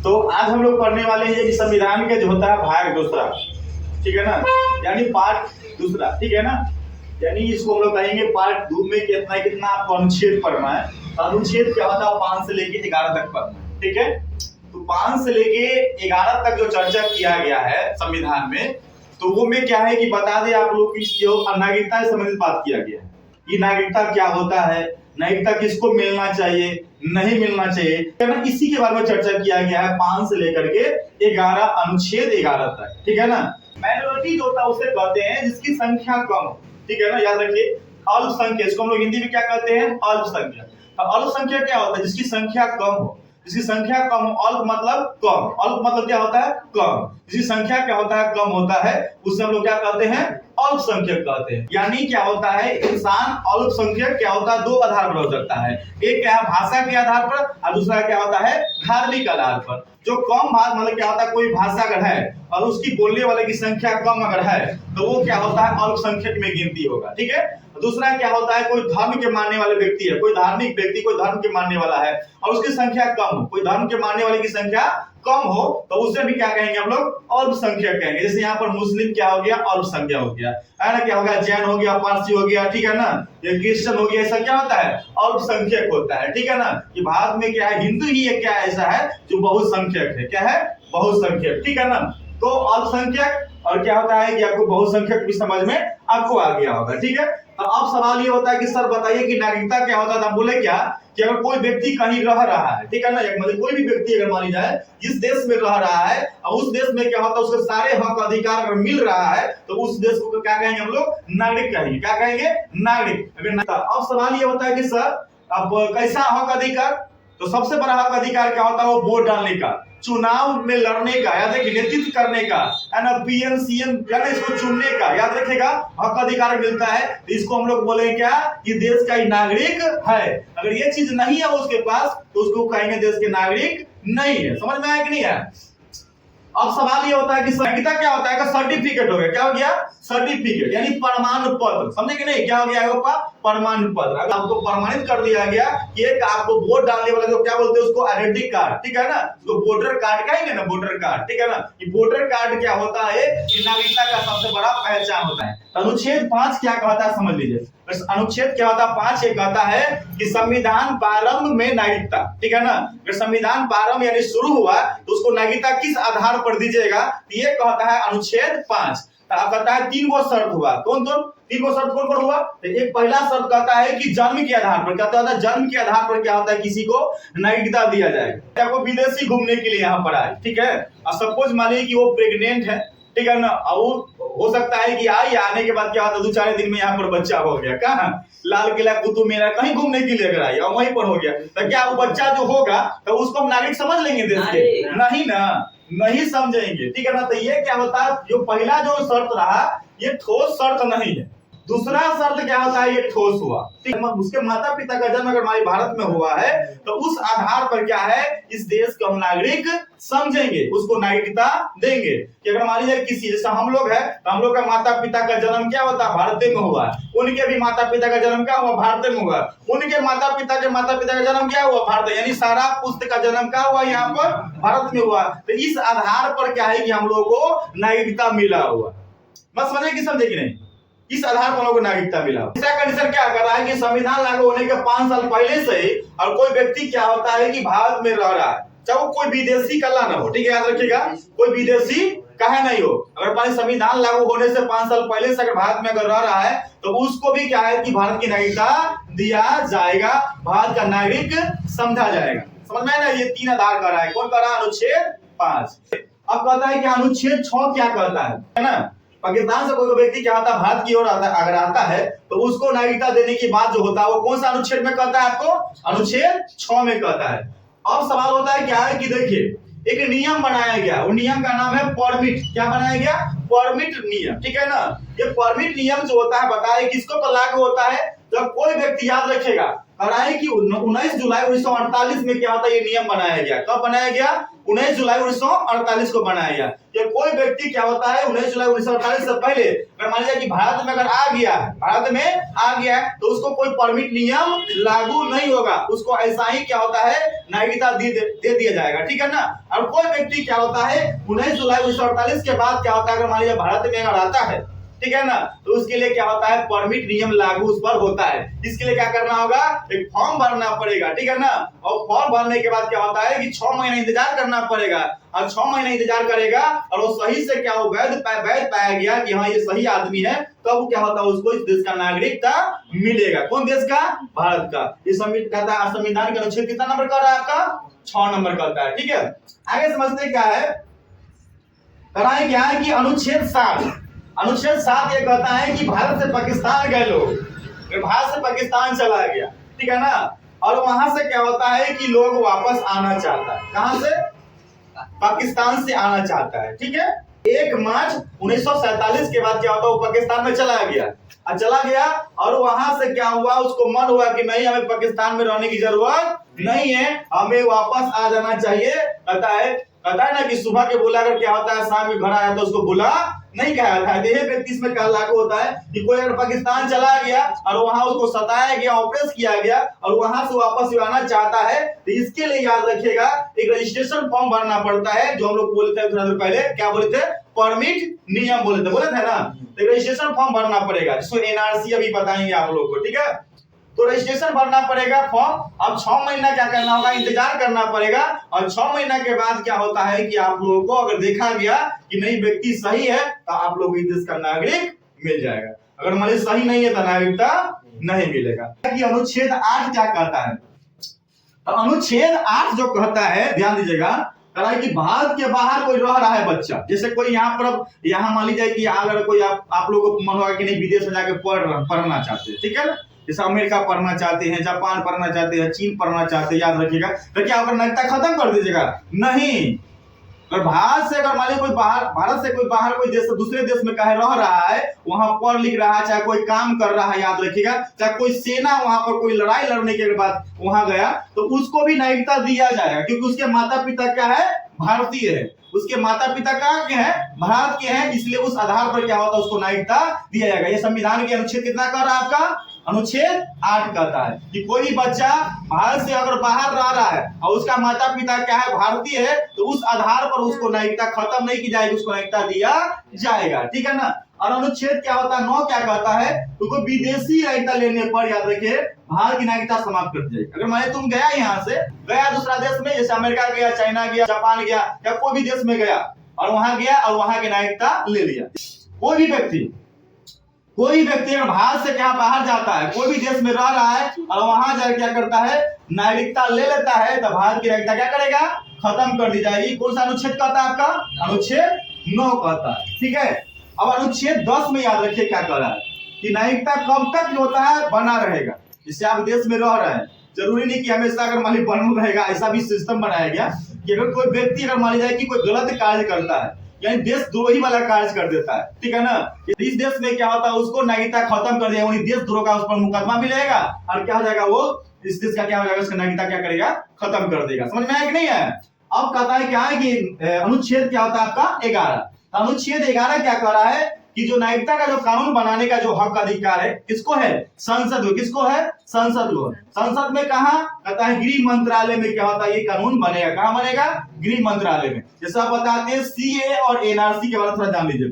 तो आज हम लोग पढ़ने वाले हैं कि संविधान के जो होता है भाग दूसरा, ठीक है ना, यानी पार्ट दूसरा, ठीक है ना। यानी इसको हम लोग कहेंगे पार्ट 2 में कितना कितना आपको अनुच्छेद पढ़ना है। अनुच्छेद क्या होता है 5 से लेके 11 तक पढ़ना है, ठीक है। तो 5 से लेके 11 तक जो चर्चा किया गया है संविधान में, तो वो में क्या है कि बता दें आप लोग की जो नागरिकता से संबंधित बात किया गया है। ये नागरिकता क्या होता है, नागरिकता किसको मिलना चाहिए, नहीं मिलना चाहिए, है ना, इसी के बारे में चर्चा किया गया है 5 से लेकर के 11 अनुच्छेद 11 तक, ठीक है ना। माइनॉरिटी जो होता है उसे कहते हैं जिसकी संख्या कम हो, ठीक है ना, याद रखिए। अल्पसंख्यक, इसको हम लोग हिंदी में क्या कहते हैं, अल्पसंख्यक। तो अल्पसंख्यक क्या होता है, जिसकी संख्या कम हो, जिसकी संख्या कम हो। अल्प मतलब कम, अल्प मतलब क्या होता है, कम। जिसकी संख्या क्या होता है, कम होता है, उसे हम लोग क्या कहते हैं, अल्पसंख्यक कहते हैं। यानी क्या होता है, इंसान अल्पसंख्यक क्या होता है, 2 आधार पर हो सकता है। एक क्या है, भाषा के आधार पर, और दूसरा क्या होता है, धार्मिक आधार पर। जो कम भाषा मतलब क्या होता है, कोई भाषा अगर है और उसकी बोलने वाले की संख्या कम अगर है, तो वो क्या होता है, अल्पसंख्यक में गिनती होगा, ठीक है। दूसरा क्या होता है, कोई धर्म के मानने वाले व्यक्ति है, कोई धार्मिक व्यक्ति कोई धर्म के मानने वाला है और उसकी संख्या कम हो, कोई धर्म के मानने वाले की संख्या कम हो, तो उसे भी क्या कहेंगे हम लोग, अल्पसंख्यक कहेंगे। जैसे यहाँ पर मुस्लिम क्या हो गया, अल्पसंख्यक हो गया, है ना, क्या हो गया, जैन हो गया, पारसी हो गया, ठीक है ना, ये क्रिश्चियन हो गया, ऐसा क्या होता है, अल्पसंख्यक होता है, ठीक है ना। कि भारत में क्या है, हिंदू ही क्या ऐसा है जो बहुसंख्यक है, क्या है, बहुसंख्यक, ठीक है ना। तो अल्पसंख्यक और क्या होता है कि आपको बहुसंख्यक भी समझ में आपको आ गया होगा, ठीक है। तो अब सवाल ये होता है कि सर बताइए कि नागरिकता क्या होता है। हम बोले क्या कि अगर कोई व्यक्ति कहीं रह रहा है, ठीक है ना, मतलब कोई भी व्यक्ति अगर मानी जाए इस देश में रह रहा है और उस देश में क्या होता है, उसके सारे हक अधिकार अगर मिल रहा है, तो उस देश को क्या कहेंगे हम लोग, नागरिक कहेंगे। क्या कहेंगे, नागरिक। अब सवाल ये होता है कि सर अब कैसा हक अधिकार, तो सबसे बड़ा हक अधिकार क्या होता है, वो वोट डालने का, चुनाव में लड़ने का, याद रखिए, नेतृत्व करने का, है ना, पीएम सीएम यानी इसको चुनने का, याद रखिएगा, हक अधिकार मिलता है। तो इसको हम लोग बोलेंगे क्या, कि देश का ही नागरिक है। अगर ये चीज नहीं है उसके पास, तो उसको कहेंगे देश के नागरिक नहीं है। समझ में आया कि नहीं है। अब सवाल ये होता है कि नागरिकता क्या होता है, सर्टिफिकेट हो गया, क्या हो गया, सर्टिफिकेट यानी प्रमाण पत्र, समझे कि नहीं, क्या हो गया आपका, प्रमाण पत्र। अगर आपको प्रमाणित कर दिया गया कि एक आपको वोट डालने वाले को क्या बोलते हैं, उसको आइडेंटिटी कार्ड, ठीक है ना, उसको वोटर कार्ड कहेंगे ना, वोटर कार्ड, ठीक है ना। ये वोटर कार्ड क्या होता है, कि नागरिकता का सबसे बड़ा पहचान होता है। अनुच्छेद 5 क्या कहता है समझ लीजिए। अनुच्छेद क्या होता है, 5 ये कहता है कि संविधान प्रारंभ में नागरिकता, ठीक है ना। अगर संविधान प्रारंभ यानी शुरू हुआ तो उसको नागरिकता किस आधार पर दीजिएगा, ये कहता है अनुच्छेद 5। कहता है 3 गो शर्त हुआ, कौन कौन, 3 गो शर्त कौन कौन हुआ। तो एक पहला शर्त कहता है कि जन्म के आधार पर, कहता है जन्म के आधार पर क्या होता है, किसी को नागरिकता दिया जाएगा। आपको विदेशी घूमने के लिए यहाँ पर आए, ठीक है, और सपोज मानिए कि वो प्रेग्नेंट है, ठीक है ना, और हो सकता है कि आने के बाद क्या होता है, 2-4 दिन में यहाँ पर बच्चा हो गया, कहाँ, लाल किला कुतुब मीनार कहीं घूमने के लिए अगर आई और वहीं पर हो गया, तो क्या वो बच्चा जो होगा तो उसको हम नागरिक समझ लेंगे देश के, नहीं ना, नहीं समझेंगे, ठीक है ना। तो ये क्या होता है, जो पहला जो शर्त रहा ये ठोस शर्त नहीं है। दूसरा शर्त क्या होता है, ये ठोस हुआ, ठीक है, उसके माता पिता का जन्म अगर हमारे भारत में हुआ है तो उस आधार पर क्या है, इस देश को हम नागरिक समझेंगे, उसको नागरिकता देंगे। कि अगर मान लीजिए किसी, जैसे हम लोग है तो हम लोग का माता पिता का जन्म क्या होता है, भारत में हुआ, उनके भी माता पिता का जन्म क्या हुआ, भारत में हुआ, उनके माता पिता का जन्म क्या हुआ, भारत, यानी सारा पुस्त का जन्म क्या हुआ, यहाँ पर भारत में हुआ। तो इस आधार पर क्या है कि हम लोग को नागरिकता मिला हुआ, बस समझे कि समझे कि नहीं, इस आधार पर लोगों को नागरिकता मिला। इसका कंडीशन क्या कर रहा है कि संविधान लागू होने के 5 साल पहले से ही और कोई व्यक्ति क्या होता है कि भारत में रह रहा है, चाहे वो कोई विदेशी कला ना हो, ठीक है, याद रखिएगा, कोई विदेशी कहे नहीं हो, अगर संविधान लागू होने से 5 साल पहले से अगर भारत में अगर रह रहा है तो उसको भी क्या है कि भारत की नागरिकता दिया जाएगा, भारत का नागरिक समझा जाएगा। समझ में ना, ये 3 आधार कर रहा है, कौन कर रहा है, अनुच्छेद 5। अब कहता है कि अनुच्छेद 6 क्या कहता है ना, पाकिस्तान से कोई व्यक्ति क्या होता है, भारत की ओर अगर आता है तो उसको नागरिकता देने की बात जो होता है वो कौन सा अनुच्छेद में कहता है, आपको अनुच्छेद 6 में कहता है। अब सवाल होता है क्या है कि देखिए एक नियम बनाया गया, वो नियम का नाम है परमिट। क्या बनाया गया, परमिट नियम, ठीक है ना। ये परमिट नियम जो होता है बताए किसको पर लागू होता है, जब कोई व्यक्ति, याद रखेगा, कह रहा है कि 19 जुलाई 1948 में क्या होता है, ये नियम बनाया गया। कब बनाया गया? 19 जुलाई 1948 को बनाया गया। कि कोई व्यक्ति क्या होता है 19 जुलाई 1948 से पहले अगर मान लिया कि भारत में अगर आ गया है तो उसको कोई परमिट नियम लागू नहीं होगा, उसको ऐसा ही क्या होता है नागरिकता दे दिया जाएगा, ठीक है ना। और कोई व्यक्ति क्या होता है 19 जुलाई 1948 के बाद क्या होता है अगर मान लिया भारत में अगर आता है, ठीक है ना, तो उसके लिए क्या होता है परमिट नियम लागू उस पर होता है। इसके लिए क्या करना होगा, एक फॉर्म भरना पड़ेगा, ठीक है ना। और फॉर्म भरने के बाद क्या होता है कि 6 महीना इंतजार करना पड़ेगा। और 6 महीना इंतजार करेगा और वो सही से क्या हो वैध पाया गया कि हाँ ये सही आदमी है, तब क्या होता है उसको इस देश का नागरिकता मिलेगा। कौन देश का? भारत का। ये संविधान का अनुच्छेद कितना नंबर का है आपका? 6 नंबर का है, ठीक है। आगे समझते क्या है, कराए क्या है कि अनुच्छेद 7 ये कहता है कि भारत से पाकिस्तान गए लोग, भारत से पाकिस्तान चला गया, ठीक है ना, और वहां से क्या होता है कि लोग वापस आना चाहता है। कहां से? पाकिस्तान से आना चाहता है, ठीक है। 1 मार्च 1947 के बाद क्या होता है वो पाकिस्तान में चला गया और वहां से क्या हुआ, उसको मन हुआ कि नहीं हमें पाकिस्तान में रहने की जरूरत नहीं है, हमें वापस आ जाना चाहिए। कहता है ना कि सुबह के बुला कर क्या होता है शाम में घर आया तो उसको बुला नहीं कहा था। यह व्यक्ति इसमें क्या लागू होता है कि कोई अगर पाकिस्तान चला गया और वहां उसको सताया गया, ऑपरेस किया गया और वहां से वापस आना चाहता है, तो इसके लिए याद रखिएगा एक रजिस्ट्रेशन फॉर्म भरना पड़ता है, जो हम लोग बोले थे थोड़ा देर पहले, क्या बोले थे? परमिट नियम बोले थे ना। तो रजिस्ट्रेशन फॉर्म भरना पड़ेगा, जिसको एनआरसी अभी बताएंगे आप लोग को, ठीक है। तो रजिस्ट्रेशन भरना पड़ेगा फॉर्म। अब 6 महीना क्या करना होगा, इंतजार करना पड़ेगा। और 6 महीना के बाद क्या होता है कि आप लोगों को अगर देखा गया कि नहीं व्यक्ति सही है तो आप लोग इस देश का नागरिक मिल जाएगा। अगर मान लीजिए सही नहीं है तो नागरिकता नहीं मिलेगा। कि अनुच्छेद 8 क्या कहता है? तो अनुच्छेद 8 जो कहता है, ध्यान दीजिएगा, कह कि भारत के बाहर कोई रह रहा है बच्चा, जैसे कोई यहाँ मान लीजिए कि अगर कोई आप लोगों को मन होगा कि नहीं विदेश में जाके पढ़ना चाहते हैं, ठीक है ना, जैसे अमेरिका पढ़ना चाहते हैं, जापान पढ़ना चाहते हैं, चीन पढ़ना चाहते हैं, याद रखिएगा। तो क्या अगर नागरिकता खत्म कर दीजिएगा? नहीं। अगर भारत से अगर मान लीजिए भारत से कोई बाहर कोई देश दूसरे देश में कहे रह रहा है, वहां पढ़ लिख रहा है, चाहे कोई काम कर रहा है, याद रखिएगा, चाहे कोई सेना वहां पर कोई लड़ाई लड़ने के बाद वहां गया तो उसको भी नागरिकता दिया जाएगा, क्योंकि उसके माता पिता क्या है? भारतीय है। उसके माता पिता कहाँ के हैं? भारत के हैं, इसलिए उस आधार पर क्या होता है उसको नागरिकता दिया जाएगा। ये संविधान के अनुच्छेद कितना कह रहा है आपका? अनुच्छेद 8 कहता है कि कोई भी बच्चा भारत से अगर बाहर रह रहा है और उसका माता पिता क्या है? भारतीय है, तो उस आधार पर उसको नागरिकता खत्म नहीं की जाएगी, उसको नागरिकता दिया जाएगा, ठीक है ना। और अनुच्छेद क्या होता है 9 क्या कहता है? तो विदेशी नागरिकता लेने पर याद रखिए भारत की नागरिकता समाप्त कर दी जाएगी। अगर मान तुम गया यहाँ से गया दूसरा देश में, जैसे अमेरिका गया, चाइना गया, जापान गया, या कोई भी देश में गया और वहां गया और वहां की नागरिकता ले लिया, कोई भी व्यक्ति अगर भारत से क्या बाहर जाता है, कोई भी देश में रह रहा है और वहां जाकर क्या करता है नागरिकता ले लेता है, तो भारत की नागरिकता क्या करेगा? खत्म कर दी जाएगी। कौन सा अनुच्छेद कहता है आपका? अनुच्छेद 9 कहता है, ठीक है। अब अनुच्छेद 10 में याद रखिए क्या कह रहा है कि नागरिकता कब तक जो होता है बना रहेगा। जिससे आप देश में रह रहे हैं, जरूरी नहीं कि हमेशा अगर मान लीजिए बना रहेगा, ऐसा भी सिस्टम बनाया गया कि अगर कोई व्यक्ति अगर मान लीजिए कि कोई गलत कार्य करता है, यानी देशद्रोही वाला कार्य कर देता है, ठीक है ना, इस देश में क्या होता है उसको नागरिकता खत्म कर दिया, वही देशद्रोह का उस पर मुकदमा मिलेगा और क्या हो जाएगा, वो इस देश का क्या हो जाएगा, उसका नागरिकता क्या करेगा? खत्म कर देगा। समझ में आया कि नहीं है? अब कहता है क्या है कि अनुच्छेद क्या होता है आपका? 11। अनुच्छेद 11 क्या कह रहा है कि जो नागरिकता का जो कानून बनाने का जो हक अधिकार है किसको है? संसद को। किसको है? संसद को। संसद में कहा? कहता है गृह मंत्रालय में क्या होता है ये कानून बनेगा। कहां बनेगा? गृह मंत्रालय में। जैसा आप बताते हैं सीए और एनआरसी के बारे में थोड़ा जान लीजिए।